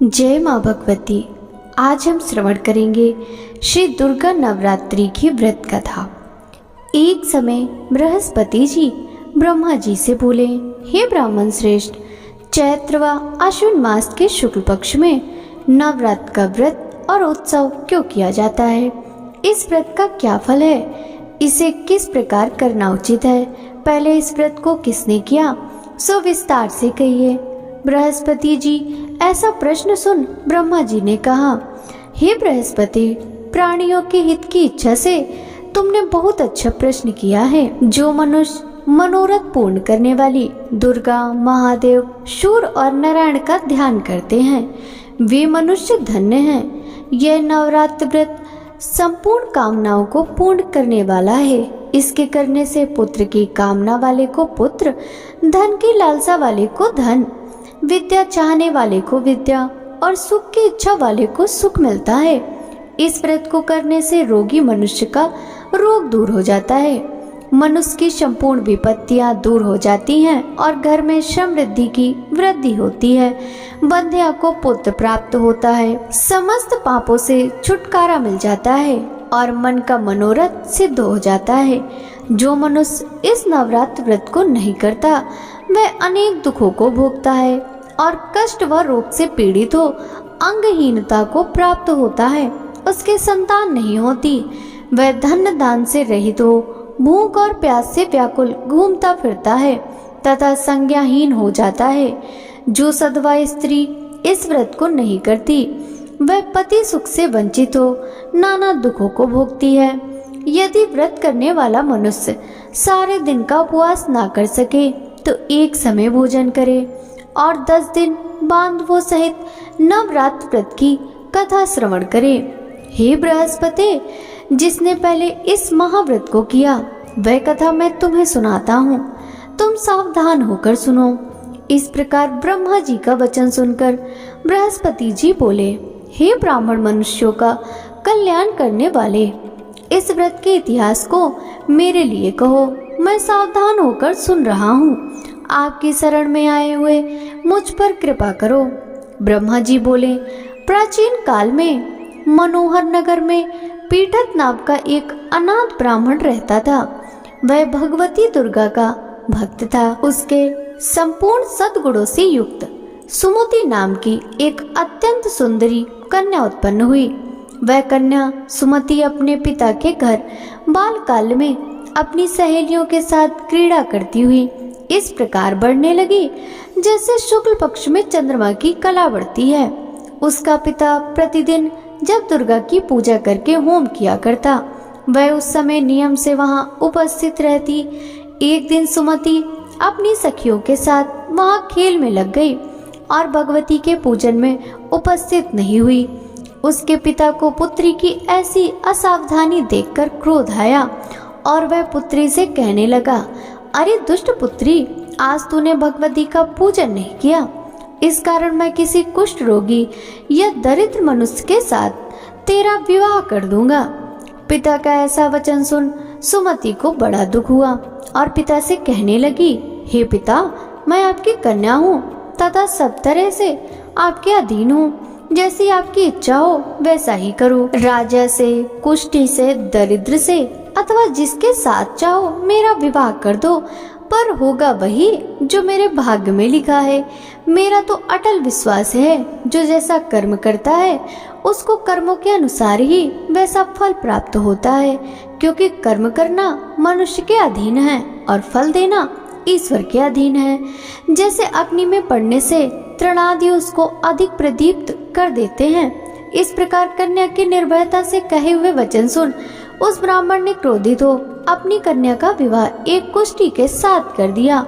जय माँ भगवती। आज हम श्रवण करेंगे श्री दुर्गा नवरात्रि की व्रत कथा। एक समय बृहस्पति जी ब्रह्मा जी से बोले, हे ब्राह्मण श्रेष्ठ, चैत्र व आश्विन मास के शुक्ल पक्ष में नवरात्र का व्रत और उत्सव क्यों किया जाता है? इस व्रत का क्या फल है? इसे किस प्रकार करना उचित है? पहले इस व्रत को किसने किया, सो विस्तार से कहिए। बृहस्पति जी ऐसा प्रश्न सुन ब्रह्मा जी ने कहा, हे बृहस्पति, प्राणियों के हित की इच्छा से तुमने बहुत अच्छा प्रश्न किया है। जो मनुष्य मनोरथ पूर्ण करने वाली दुर्गा, महादेव, सूर्य और नारायण का ध्यान करते हैं, वे मनुष्य धन्य हैं। यह नवरात्र व्रत संपूर्ण कामनाओं को पूर्ण करने वाला है। इसके करने से पुत्र की कामना वाले को पुत्र, धन की लालसा वाले को धन, विद्या चाहने वाले को विद्या और सुख की इच्छा वाले को सुख मिलता है। इस व्रत को करने से रोगी मनुष्य का रोग दूर हो जाता है, मनुष्य की संपूर्ण विपत्तियां दूर हो जाती हैं और घर में समृद्धि की वृद्धि होती है। बंध्या को पुत्र प्राप्त होता है, समस्त पापों से छुटकारा मिल जाता है और मन का मनोरथ सिद्ध हो जाता है। जो मनुष्य इस नवरात्र व्रत को नहीं करता, वह अनेक दुखों को भोगता है और कष्ट व रोग से पीड़ित हो अंगहीनता को प्राप्त होता है। उसके संतान नहीं होती, वह धन दान से रहित हो भूख और प्यास से व्याकुल घूमता फिरता है तथा संज्ञाहीन हो जाता है। जो सधवा स्त्री इस व्रत को नहीं करती, वह पति सुख से वंचित हो नाना दुखों को भोगती है। यदि व्रत करने वाला मनुष्य सारे दिन का उपवास ना कर सके तो एक समय भोजन करे और 10 दिन बांधवों सहित नवरात्र व्रत की कथा श्रवण करे। हे बृहस्पति, जिसने पहले इस महाव्रत को किया, वह कथा मैं तुम्हें सुनाता हूँ, तुम सावधान होकर सुनो। इस प्रकार ब्रह्मा जी का वचन सुनकर बृहस्पति जी बोले, हे ब्राह्मण मनुष्यों का कल्याण करने वाले, इस व्रत के इतिहास को मेरे लिए कहो, मैं सावधान होकर सुन रहा हूँ। आपकी शरण में आए हुए मुझ पर कृपा करो। ब्रह्मा जी बोले, प्राचीन काल में मनोहर नगर में पीठत नाम का एक अनाथ ब्राह्मण रहता था। वह भगवती दुर्गा का भक्त था। उसके संपूर्ण सद्गुणों से युक्त सुमति नाम की एक अत्यंत सुंदरी कन्या उत्पन्न हुई। वह कन्या सुमति अपने पिता के घर बालकाल में अपनी सहेलियों के साथ क्रीड़ा करती हुई इस प्रकार बढ़ने लगी जैसे शुक्ल पक्ष में चंद्रमा की कला बढ़ती है। उसका पिता प्रतिदिन जब दुर्गा की पूजा करके होम किया करता, वह उस समय नियम से वहां उपस्थित रहती। एक दिन सुमति अपनी सखियों के साथ वहां खेल में लग गई और भगवती के पूजन में उपस्थित नहीं हुई। उसके पिता को पुत्री की ऐसी असावधानी देखकर क्रोध आया और वह पुत्री से कहने लगा, अरे दुष्ट पुत्री, आज तूने भगवती का पूजन नहीं किया, इस कारण मैं किसी कुष्ठ रोगी या दरिद्र मनुष्य के साथ तेरा विवाह कर दूंगा। पिता का ऐसा वचन सुन सुमति को बड़ा दुख हुआ और पिता से कहने लगी, हे पिता, मैं आपकी कन्या हूँ तथा सब तरह से आपके अधीन हूँ। जैसी आपकी इच्छा हो वैसा ही करो। राजा से, कुष्ठी से, दरिद्र से अथवा जिसके साथ चाहो मेरा विवाह कर दो, पर होगा वही जो मेरे भाग्य में लिखा है। मेरा तो अटल विश्वास है, जो जैसा कर्म करता है उसको कर्मों के अनुसार ही वैसा फल प्राप्त होता है, क्योंकि कर्म करना मनुष्य के अधीन है और फल देना ईश्वर के अधीन है। जैसे अग्नि में पड़ने से तृणादि उसको अधिक प्रदीप्त कर देते हैं, इस प्रकार कन्या की निर्भयता से कहे हुए वचन सुन उस ब्राह्मण ने क्रोधित हो अपनी कन्या का विवाह एक कुष्ठी के साथ कर दिया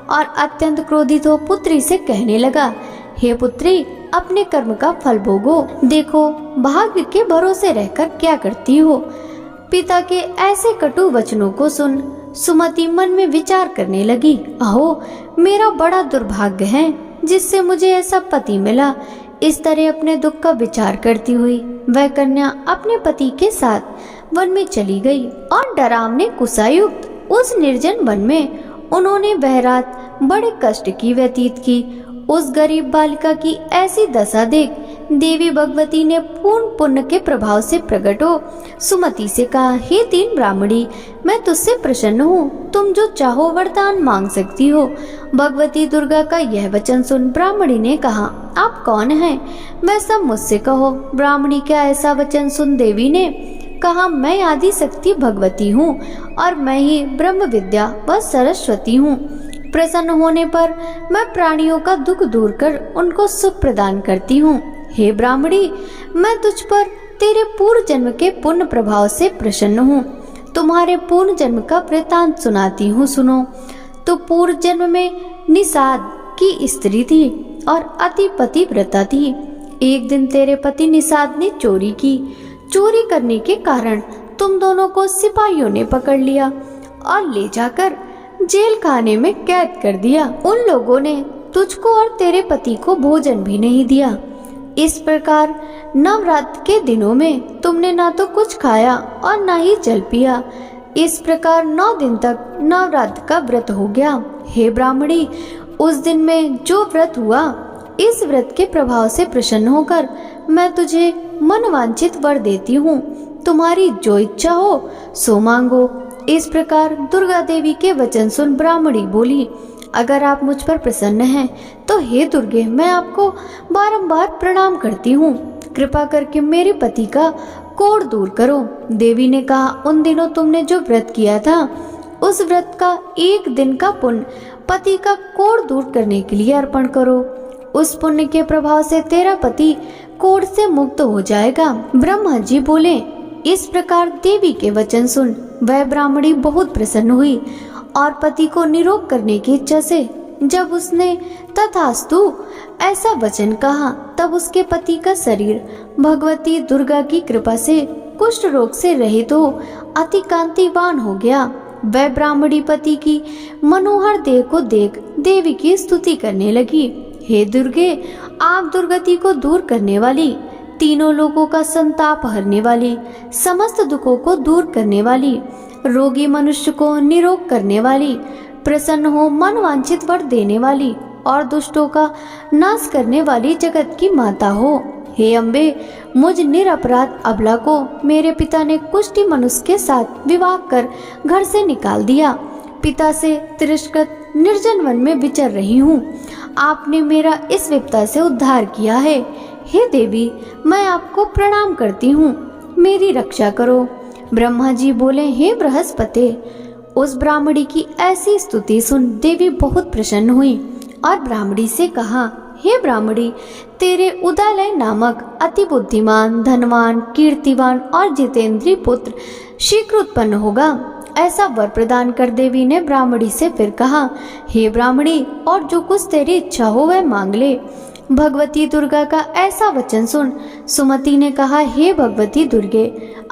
और अत्यंत क्रोधित हो पुत्री से कहने लगा, हे पुत्री, अपने कर्म का फल भोगो। देखो भाग्य के भरोसे रहकर क्या करती हो। पिता के ऐसे कटु वचनों को सुन सुमति मन में विचार करने लगी, अहो मेरा बड़ा दुर्भाग्य है जिससे मुझे ऐसा पति मिला। इस तरह अपने दुख का विचार करती हुई वह कन्या अपने पति के साथ वन में चली गई और डरावने कुशायुक्त उस निर्जन वन में उन्होंने वह रात बड़े कष्ट की व्यतीत की। उस गरीब बालिका की ऐसी दशा देख देवी भगवती ने पूर्ण पुण्य के प्रभाव से प्रकट हो सुमति से कहा, हे दीन ब्राह्मणी, मैं तुझसे प्रसन्न हूँ, तुम जो चाहो वरदान मांग सकती हो। भगवती दुर्गा का यह वचन सुन ब्राह्मणी ने कहा, आप कौन हैं? वह सब मुझसे कहो। ब्राह्मणी का ऐसा वचन सुन देवी ने कहा, मैं आदि शक्ति भगवती हूँ और मैं ही ब्रह्म विद्या व सरस्वती हूँ। प्रसन्न होने पर मैं प्राणियों का दुख दूर कर उनको सुख प्रदान करती हूँ। हे ब्राह्मणी, मैं तुझ पर तेरे पूर्व जन्म के पुण्य प्रभाव से प्रसन्न हूँ। तुम्हारे पूर्व जन्म का वृतांत सुनाती हूँ, सुनो। तो पूर्व जन्म में निषाद की स्त्री थी और अति पतिव्रता थी। एक दिन तेरे पति निषाद ने चोरी की। चोरी करने के कारण तुम दोनों को सिपाहियों ने पकड़ लिया और ले जाकर जेल खाने में कैद कर दिया। उन लोगों ने तुझको और तेरे पति को भोजन भी नहीं दिया। इस प्रकार नवरात्र के दिनों में तुमने ना तो कुछ खाया और ना ही जल पिया। इस प्रकार 9 दिन तक नवरात्र का व्रत हो गया। हे ब्राह्मणी, उस दिन में जो व्रत हुआ, इस व्रत के प्रभाव से प्रसन्न होकर मैं तुझे मनवांछित वर देती हूँ। तुम्हारी जो इच्छा हो सो मांगो। इस प्रकार दुर्गा देवी के वचन सुन ब्राह्मणी बोली, अगर आप मुझ पर प्रसन्न हैं तो हे दुर्गे, मैं आपको बारंबार प्रणाम करती हूँ। कृपा करके मेरे पति का कोढ़ दूर करो। देवी ने कहा, उन दिनों तुमने जो व्रत किया था, उस व्रत का 1 दिन का पुण्य पति का कोढ़ दूर करने के लिए अर्पण करो। उस पुण्य के प्रभाव से तेरा पति कोढ़ से मुक्त हो जाएगा। ब्रह्मा जी बोले, इस प्रकार देवी के वचन सुन वह ब्राह्मणी बहुत प्रसन्न हुई और पति को निरोग करने की इच्छा से जब उसने तथास्तु ऐसा वचन कहा, तब उसके पति का शरीर भगवती दुर्गा की कृपा से कुष्ठ रोग से रहित हो अति कांतिवान हो गया। वह ब्राह्मणी पति की मनोहर देह को देख देवी की स्तुति करने लगी। हे दुर्गे, आप दुर्गति को दूर करने वाली, तीनों लोगों का संताप हरने वाली, समस्त दुखों को दूर करने वाली, रोगी मनुष्य को निरोग करने वाली, प्रसन्न हो मन वांछित वर देने वाली और दुष्टों का नाश करने वाली जगत की माता हो। हे अम्बे, मुझ निरपराध अबला को मेरे पिता ने कुष्ठी मनुष्य के साथ विवाह कर घर से निकाल दिया। पिता से तिरस्कृत निर्जन वन में विचर रही हूँ। आपने मेरा इस विपदा से उद्धार किया है। हे देवी, मैं आपको प्रणाम करती हूँ, मेरी रक्षा करो। ब्रह्मा जी बोले, हे बृहस्पति, उस ब्राह्मणी की ऐसी स्तुति सुन देवी बहुत प्रसन्न हुई और ब्राह्मणी से कहा, हे ब्राह्मणी, तेरे उदयलय नामक अति बुद्धिमान, धनवान, कीर्तिवान और जितेंद्रीय पुत्र शीघ्र उत्पन्न होगा, ऐसा वर प्रदान कर देवी ने ब्राह्मणी से फिर कहा, हे ब्राह्मणी, और जो कुछ तेरी इच्छा हो वह मांग ले। भगवती दुर्गा का ऐसा वचन सुन सुमति ने कहा, हे भगवती दुर्गे,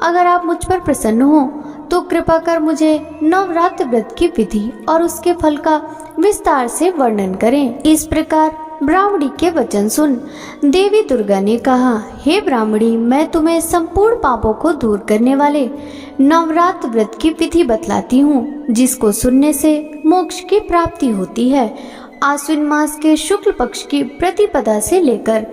अगर आप मुझ पर प्रसन्न हो तो कृपा कर मुझे नवरात्र व्रत की विधि और उसके फल का विस्तार से वर्णन करें। इस प्रकार ब्राह्मणी के वचन सुन देवी दुर्गा ने कहा, हे ब्राह्मणी, मैं तुम्हें संपूर्ण पापों को दूर करने वाले नवरात्र व्रत की विधि बतलाती हूँ, जिसको सुनने से मोक्ष की प्राप्ति होती है। आश्विन मास के शुक्ल पक्ष की प्रतिपदा से लेकर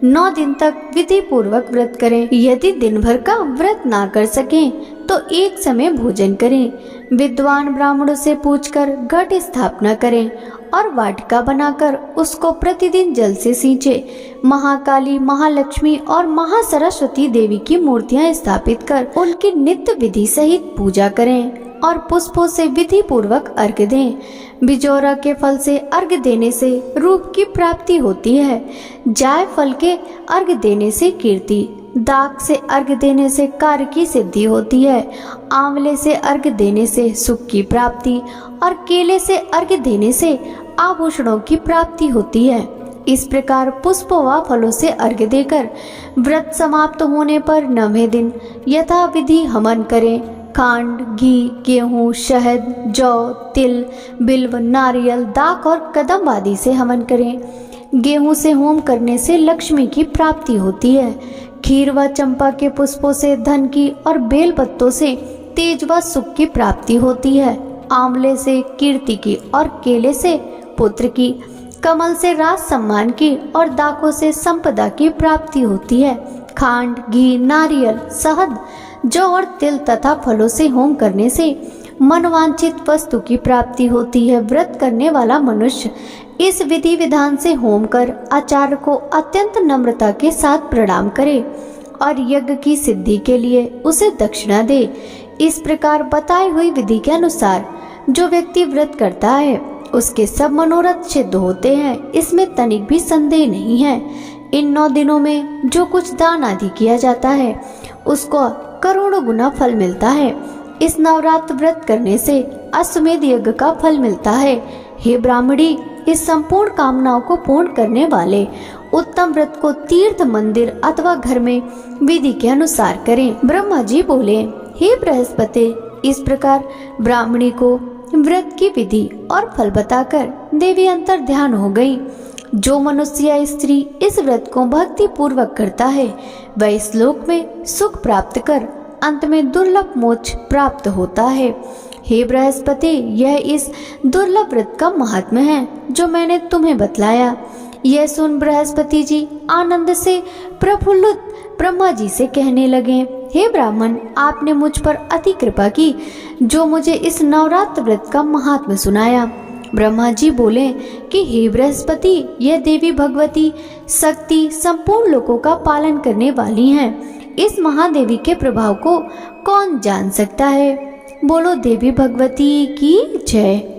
9 दिन तक विधि पूर्वक व्रत करें। यदि दिन भर का व्रत ना कर सकें तो एक समय भोजन करें। विद्वान ब्राह्मणों से पूछकर घट स्थापना करें और वाटिका बनाकर उसको प्रतिदिन जल से सींचे। महाकाली, महालक्ष्मी और महासरस्वती देवी की मूर्तियां स्थापित कर उनकी नित्य विधि सहित पूजा करें और पुष्पों से विधि पूर्वक अर्घ्य दें। बिजौरा के फल से अर्घ्य देने से रूप की प्राप्ति होती है। जाय फल के अर्घ्य देने से कीर्ति, दाक से अर्घ्य देने से कार्य की सिद्धि होती है, आंवले से अर्घ्य देने से सुख की प्राप्ति और केले से अर्घ्य देने से आभूषणों की प्राप्ति होती है। इस प्रकार पुष्पों व फलों से अर्घ्य देकर व्रत समाप्त होने पर 9वें दिन यथा विधि हवन करें। खांड, घी, गेहूँ, शहद, जौ, तिल, बिल्व, नारियल, दाक और कदम आदि से हवन करें। गेहूँ से होम करने से लक्ष्मी की प्राप्ति होती है। खीर व चंपा के पुष्पों से धन की और बेल पत्तों से तेज व सुख की प्राप्ति होती है। आंवले से कीर्ति की और केले से पुत्र की। कमल से राज सम्मान की और दाखों से संपदा की प्राप्ति होती है। खांड, घी, नारियल, शहद, जौ और तिल तथा फलों से होम करने से मनवांछित वस्तु की प्राप्ति होती है। व्रत करने वाला मनुष्य इस विधि विधान से होम कर आचार्य को अत्यंत नम्रता के साथ प्रणाम करे और यज्ञ की सिद्धि के लिए उसे दक्षिणा दे। इस प्रकार बताई हुई विधि के अनुसार जो व्यक्ति व्रत करता है उसके सब मनोरथ सिद्ध होते हैं, इसमें तनिक भी संदेह नहीं है। इन 9 दिनों में जो कुछ दान आदि किया जाता है उसको करोड़ों गुना फल मिलता है। इस नवरात्र व्रत करने से अश्वमेध यज्ञ का फल मिलता है। हे ब्राह्मणी, इस संपूर्ण कामनाओं को पूर्ण करने वाले उत्तम व्रत को तीर्थ, मंदिर अथवा घर में विधि के अनुसार करें। ब्रह्मा जी बोले, हे बृहस्पति, इस प्रकार ब्राह्मणी को व्रत की विधि और फल बताकर देवी अंतर ध्यान हो गई। जो मनुष्य या स्त्री इस व्रत को भक्ति पूर्वक करता है वह इस लोक में सुख प्राप्त कर अंत में दुर्लभ मोक्ष प्राप्त होता है। हे बृहस्पति, यह इस दुर्लभ व्रत का महात्म्य है जो मैंने तुम्हें बतलाया। यह सुन बृहस्पति जी आनंद से प्रफुल्लित ब्रह्मा जी से कहने लगे, हे ब्राह्मण, आपने मुझ पर अति कृपा की जो मुझे इस नवरात्र व्रत का महात्म्य सुनाया। ब्रह्मा जी बोले कि हे बृहस्पति, यह देवी भगवती शक्ति संपूर्ण लोकों का पालन करने वाली हैं। इस महादेवी के प्रभाव को कौन जान सकता है। बोलो देवी भगवती की जय।